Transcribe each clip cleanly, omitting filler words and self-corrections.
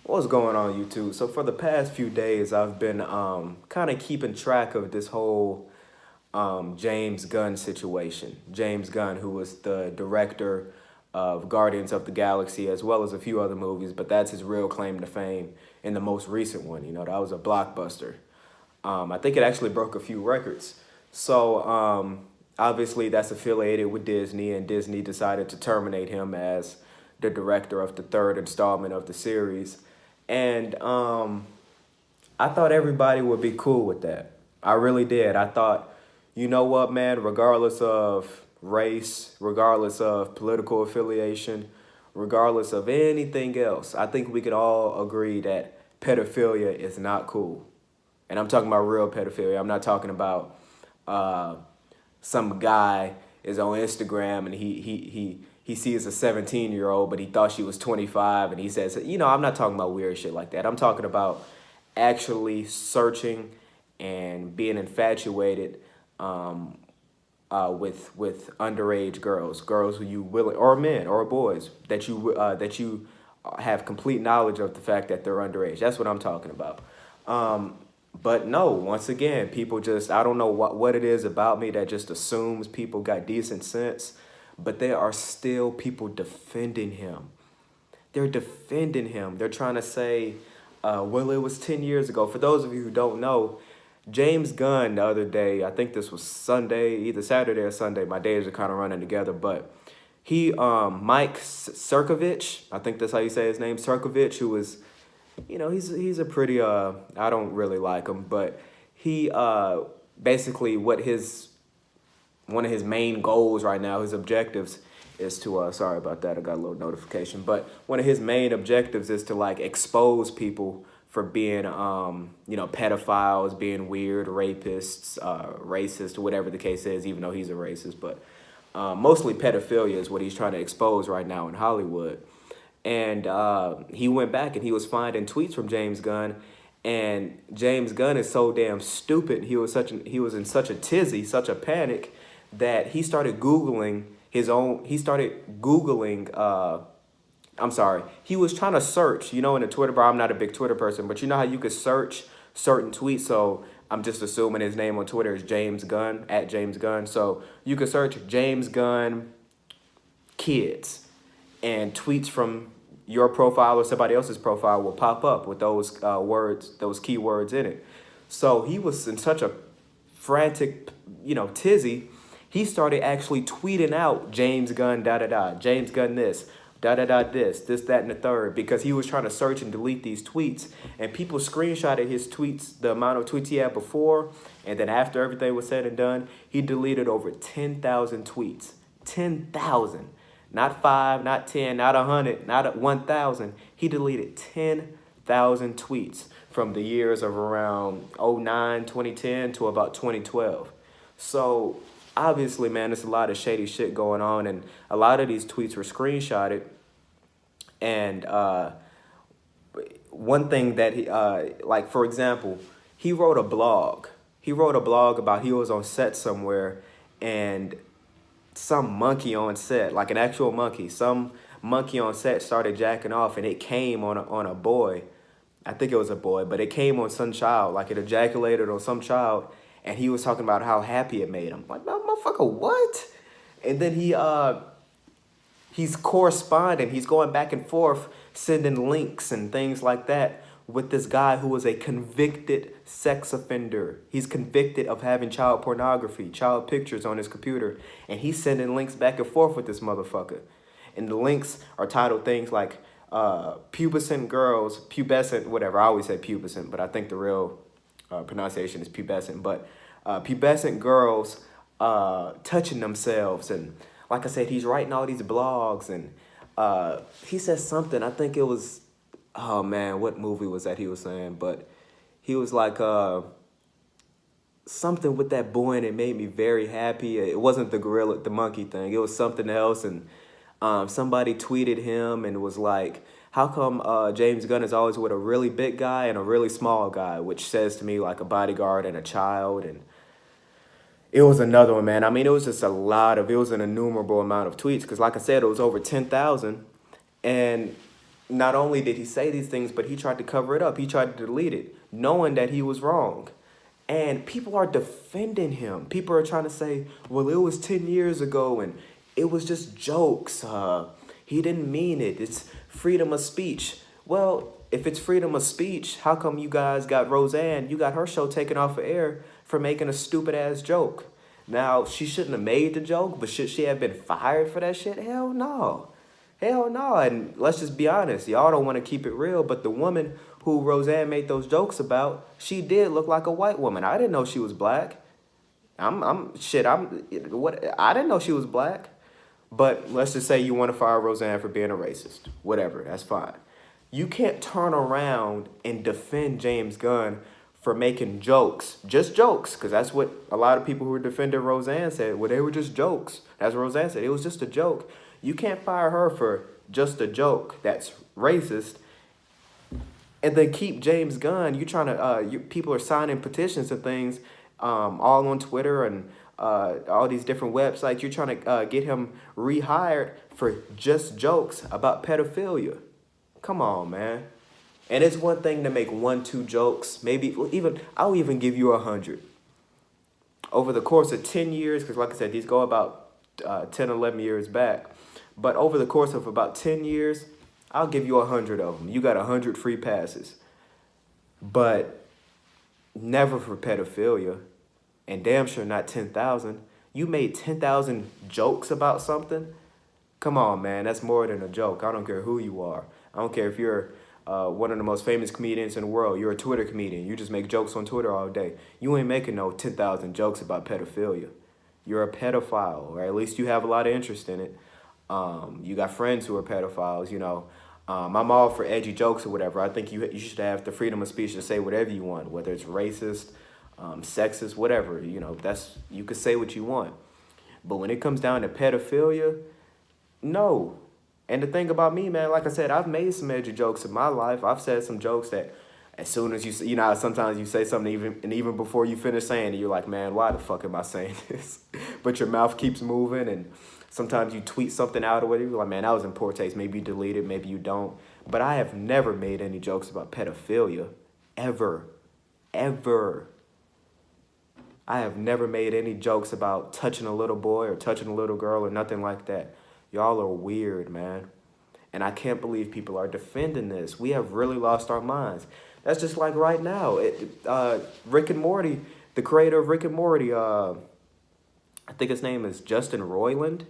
What's going on, YouTube? So for the past few days, I've been kind of keeping track of this whole James Gunn situation. James Gunn, who was the director of Guardians of the Galaxy, as well as a few other movies, but that's his real claim to fame in the most recent one. You know, that was a blockbuster. I think it actually broke a few records. So obviously that's affiliated with Disney, and Disney decided to terminate him as the director of the third installment of the series. And I thought everybody would be cool with that. I really did. I thought, you know what, man, regardless of race, regardless of political affiliation, regardless of anything else, I think we could all agree that pedophilia is not cool. And I'm talking about real pedophilia. I'm not talking about some guy is on Instagram and he sees a 17-year-old, but he thought she was 25, and he says, I'm not talking about weird shit like that. I'm talking about actually searching and being infatuated with underage girls who you will, or men or boys that you have complete knowledge of the fact that they're underage. That's what I'm talking about. But no, once again, people just, I don't know what it is about me that just assumes people got decent sense, but there are still people defending him. They're defending him. They're trying to say, well, it was 10 years ago. For those of you who don't know, James Gunn the other day, I think this was Sunday, either Saturday or Sunday. My days are kind of running together, but Mike Sirkovich, I think that's how you say his name, Sirkovich, who was, he's a pretty, I don't really like him, but he basically one of his main goals right now, his objectives is to, sorry about that, I got a little notification, but one of his main objectives is to like expose people for being, pedophiles, being weird, rapists, racist, whatever the case is, even though he's a racist, but mostly pedophilia is what he's trying to expose right now in Hollywood. And he went back and he was finding tweets from James Gunn, and James Gunn is so damn stupid. He was in such a tizzy, such a panic, that he started Googling he was trying to search, in the Twitter bar. I'm not a big Twitter person, but you know how you could search certain tweets. So I'm just assuming his name on Twitter is James Gunn, at James Gunn. So you could search James Gunn kids, and tweets from your profile or somebody else's profile will pop up with those words, those keywords in it. So he was in such a frantic, tizzy. He started actually tweeting out James Gunn, James Gunn this, this, that, and the third, because he was trying to search and delete these tweets. And people screenshotted his tweets, the amount of tweets he had before, and then after everything was said and done, he deleted over 10,000 tweets. 10,000. Not 5, not 10, not 100, not 1,000. He deleted 10,000 tweets from the years of around 2009, 2010 to about 2012. So obviously, man, there's a lot of shady shit going on, and a lot of these tweets were screenshotted. And one thing that he, for example, he wrote a blog. He wrote a blog about he was on set somewhere, and some monkey on set, like an actual monkey, some monkey on set started jacking off, and it came on a boy. I think it was a boy, but it came on some child, like it ejaculated on some child, and he was talking about how happy it made him. Like, motherfucker, what? And then he's corresponding, he's going back and forth, sending links and things like that with this guy who was a convicted sex offender. He's convicted of having child pornography, child pictures on his computer, and he's sending links back and forth with this motherfucker. And the links are titled things like pubescent, whatever. I always say pubescent, but I think the real pronunciation is pubescent. But pubescent girls touching themselves. And like I said, he's writing all these blogs, and he says something, I think it was, oh man, what movie was that he was saying? But he was like, something with that boy, and it made me very happy. It wasn't the monkey thing. It was something else. And somebody tweeted him and was like, how come James Gunn is always with a really big guy and a really small guy? Which says to me like a bodyguard and a child. And it was another one, man. I mean, it was just it was an innumerable amount of tweets. Because like I said, it was over 10,000. And not only did he say these things, but he tried to cover it up. He tried to delete it, knowing that he was wrong. And people are defending him. People are trying to say, well, it was 10 years ago and it was just jokes. He didn't mean it. It's freedom of speech. Well, if it's freedom of speech, how come you guys got Roseanne, you got her show taken off of air for making a stupid ass joke? Now, she shouldn't have made the joke, but should she have been fired for that shit? Hell no. Hell no. And let's just be honest. Y'all don't want to keep it real, but the woman who Roseanne made those jokes about, she did look like a white woman. I didn't know she was black. I didn't know she was black. But let's just say you want to fire Roseanne for being a racist. Whatever, that's fine. You can't turn around and defend James Gunn for making jokes. Just jokes, because that's what a lot of people who were defending Roseanne said. Well, they were just jokes. That's what Roseanne said. It was just a joke. You can't fire her for just a joke that's racist and then keep James Gunn. You trying to, people are signing petitions and things all on Twitter and all these different websites. You're trying to get him rehired for just jokes about pedophilia. Come on, man. And it's one thing to make 1-2 jokes. Maybe even, I'll even give you 100. Over the course of 10 years, because like I said, these go about 10, 11 years back. But over the course of about 10 years, I'll give you 100 of them. You got 100 free passes. But never for pedophilia. And damn sure not 10,000. You made 10,000 jokes about something? Come on, man. That's more than a joke. I don't care who you are. I don't care if you're one of the most famous comedians in the world. You're a Twitter comedian. You just make jokes on Twitter all day. You ain't making no 10,000 jokes about pedophilia. You're a pedophile, or at least you have a lot of interest in it. You got friends who are pedophiles, you know. I'm all for edgy jokes or whatever. I think you should have the freedom of speech to say whatever you want, whether it's racist, sexist, whatever. You know, you could say what you want. But when it comes down to pedophilia, no. And the thing about me, man, like I said, I've made some edgy jokes in my life. I've said some jokes that as soon as you know, sometimes you say something even before you finish saying it, you're like, man, why the fuck am I saying this? But your mouth keeps moving, and sometimes you tweet something out or whatever. You're like, man, that was in poor taste. Maybe you delete it, maybe you don't. But I have never made any jokes about pedophilia, ever, ever. I have never made any jokes about touching a little boy or touching a little girl or nothing like that. Y'all are weird, man. And I can't believe people are defending this. We have really lost our minds. That's just like right now. Rick and Morty, the creator of Rick and Morty, I think his name is Justin Roiland.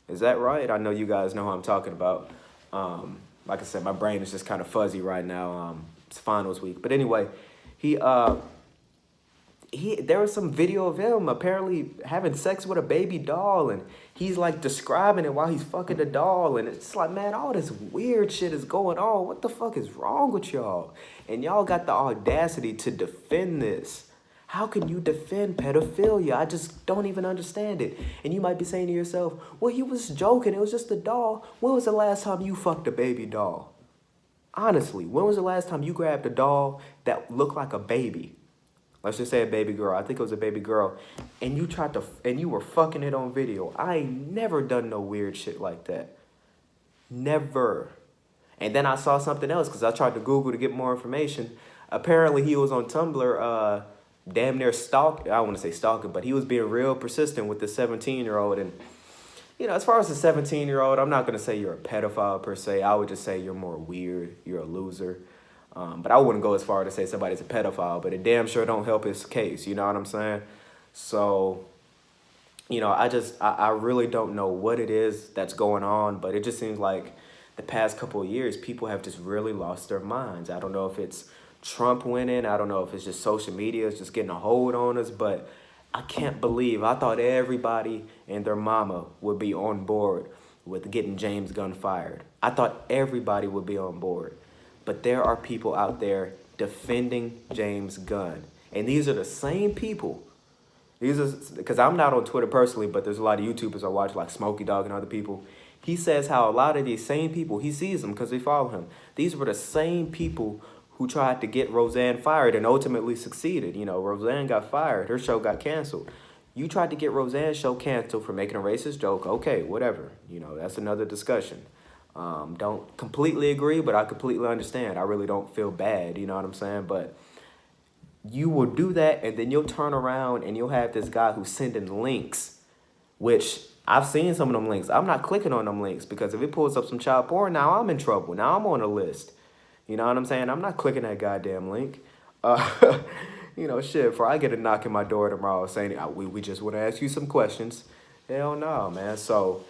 Is that right? I know you guys know who I'm talking about. Like I said, my brain is just kind of fuzzy right now. It's finals week. But anyway, there was some video of him apparently having sex with a baby doll, and he's like describing it while he's fucking the doll, and it's like, man, all this weird shit is going on. What the fuck is wrong with y'all? And y'all got the audacity to defend this. How can you defend pedophilia? I just don't even understand it. And you might be saying to yourself, well, he was joking. It was just a doll. When was the last time you fucked a baby doll? Honestly, when was the last time you grabbed a doll that looked like a baby? Let's just say a baby girl. I think it was a baby girl. And you were fucking it on video. I ain't never done no weird shit like that. Never. And then I saw something else because I tried to Google to get more information. Apparently he was on Tumblr, damn near stalking. I don't want to say stalking, but he was being real persistent with the 17-year-old. And, you know, as far as the 17-year-old, I'm not going to say you're a pedophile per se. I would just say you're more weird. You're a loser. But I wouldn't go as far to say somebody's a pedophile, but it damn sure don't help his case. You know what I'm saying? So, you know, I really don't know what it is that's going on, but it just seems like the past couple of years, people have just really lost their minds. I don't know if it's Trump winning. I don't know if it's just social media is just getting a hold on us, but I can't believe, I thought everybody and their mama would be on board with getting James Gunn fired. I thought everybody would be on board. But there are people out there defending James Gunn. And these are the same people. Because I'm not on Twitter personally, but there's a lot of YouTubers I watch, like Smokey Dog and other people. He says how a lot of these same people, he sees them because they follow him. These were the same people who tried to get Roseanne fired and ultimately succeeded. You know, Roseanne got fired. Her show got canceled. You tried to get Roseanne's show canceled for making a racist joke. Okay, whatever. You know, that's another discussion. Don't completely agree, but I completely understand. I really don't feel bad, you know what I'm saying? But you will do that, and then you'll turn around and you'll have this guy who's sending links, which I've seen some of them links. I'm not clicking on them links because if it pulls up some child porn, now I'm in trouble. Now I'm on a list. You know what I'm saying? I'm not clicking that goddamn link. Uh, shit, before I get a knock in my door tomorrow saying, we just want to ask you some questions. Hell no, man. So,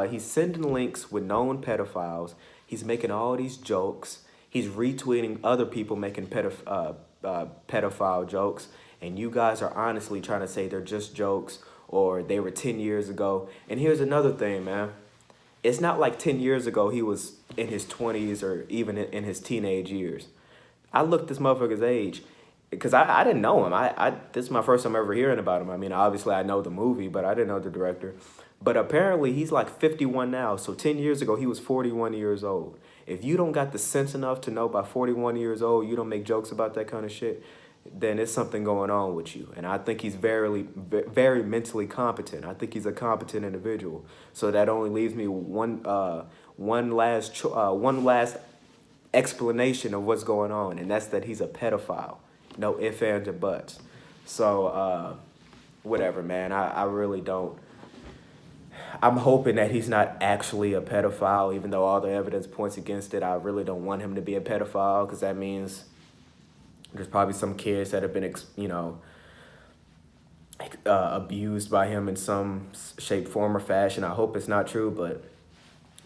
he's sending links with known pedophiles. He's making all these jokes. He's retweeting other people making pedophile jokes. And you guys are honestly trying to say they're just jokes or they were 10 years ago. And here's another thing, man. It's not like 10 years ago he was in his 20s or even in his teenage years. I looked this motherfucker's age because I didn't know him. This is my first time ever hearing about him. I mean, obviously I know the movie, but I didn't know the director. But apparently he's like 51 now. So 10 years ago, he was 41 years old. If you don't got the sense enough to know by 41 years old, you don't make jokes about that kind of shit, then there's something going on with you. And I think he's very, very mentally competent. I think he's a competent individual. So that only leaves me one last explanation of what's going on, and that's that he's a pedophile. No ifs, ands, or buts. So, whatever, man. I really don't. I'm hoping that he's not actually a pedophile, even though all the evidence points against it. I really don't want him to be a pedophile because that means there's probably some kids that have been, abused by him in some shape, form, or fashion. I hope it's not true, but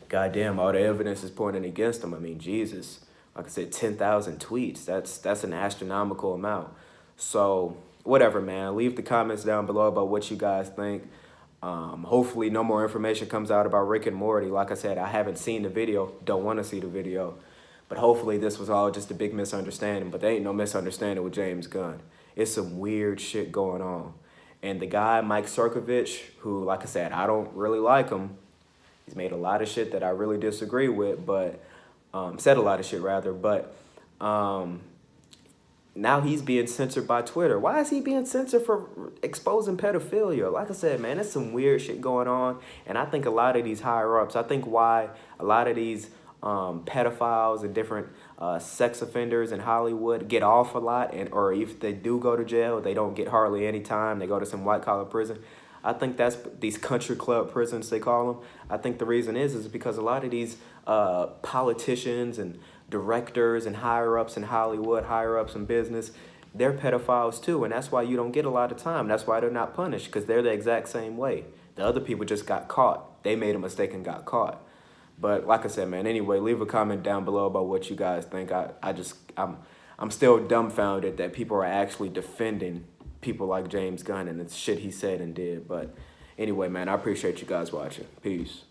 goddamn, all the evidence is pointing against him. I mean, Jesus, like I said, 10,000 tweets. That's an astronomical amount. So whatever, man. Leave the comments down below about what you guys think. Hopefully no more information comes out about Rick and Morty. Like I said, I haven't seen the video, don't want to see the video, but hopefully this was all just a big misunderstanding. But there ain't no misunderstanding with James Gunn. It's some weird shit going on. And the guy, Mike Cerkovich, who, like I said, I don't really like him. He's made a lot of shit that I really disagree with, but said a lot of shit rather, but now he's being censored by Twitter. Why is he being censored for exposing pedophilia? Like I said, man, there's some weird shit going on. And I think a lot of these higher-ups, I think why a lot of these pedophiles and different sex offenders in Hollywood get off a lot, or if they do go to jail, they don't get hardly any time. They go to some white-collar prison. I think that's these country club prisons, they call them. I think the reason is because a lot of these politicians and directors and higher-ups in Hollywood, higher-ups in business, they're pedophiles too, and that's why you don't get a lot of time. That's why they're not punished, because they're the exact same way. The other people just got caught. They made a mistake and got caught. But like I said, man, anyway, leave a comment down below about what you guys think. I'm still dumbfounded that people are actually defending people like James Gunn and the shit he said and did. But anyway, man, I appreciate you guys watching. Peace.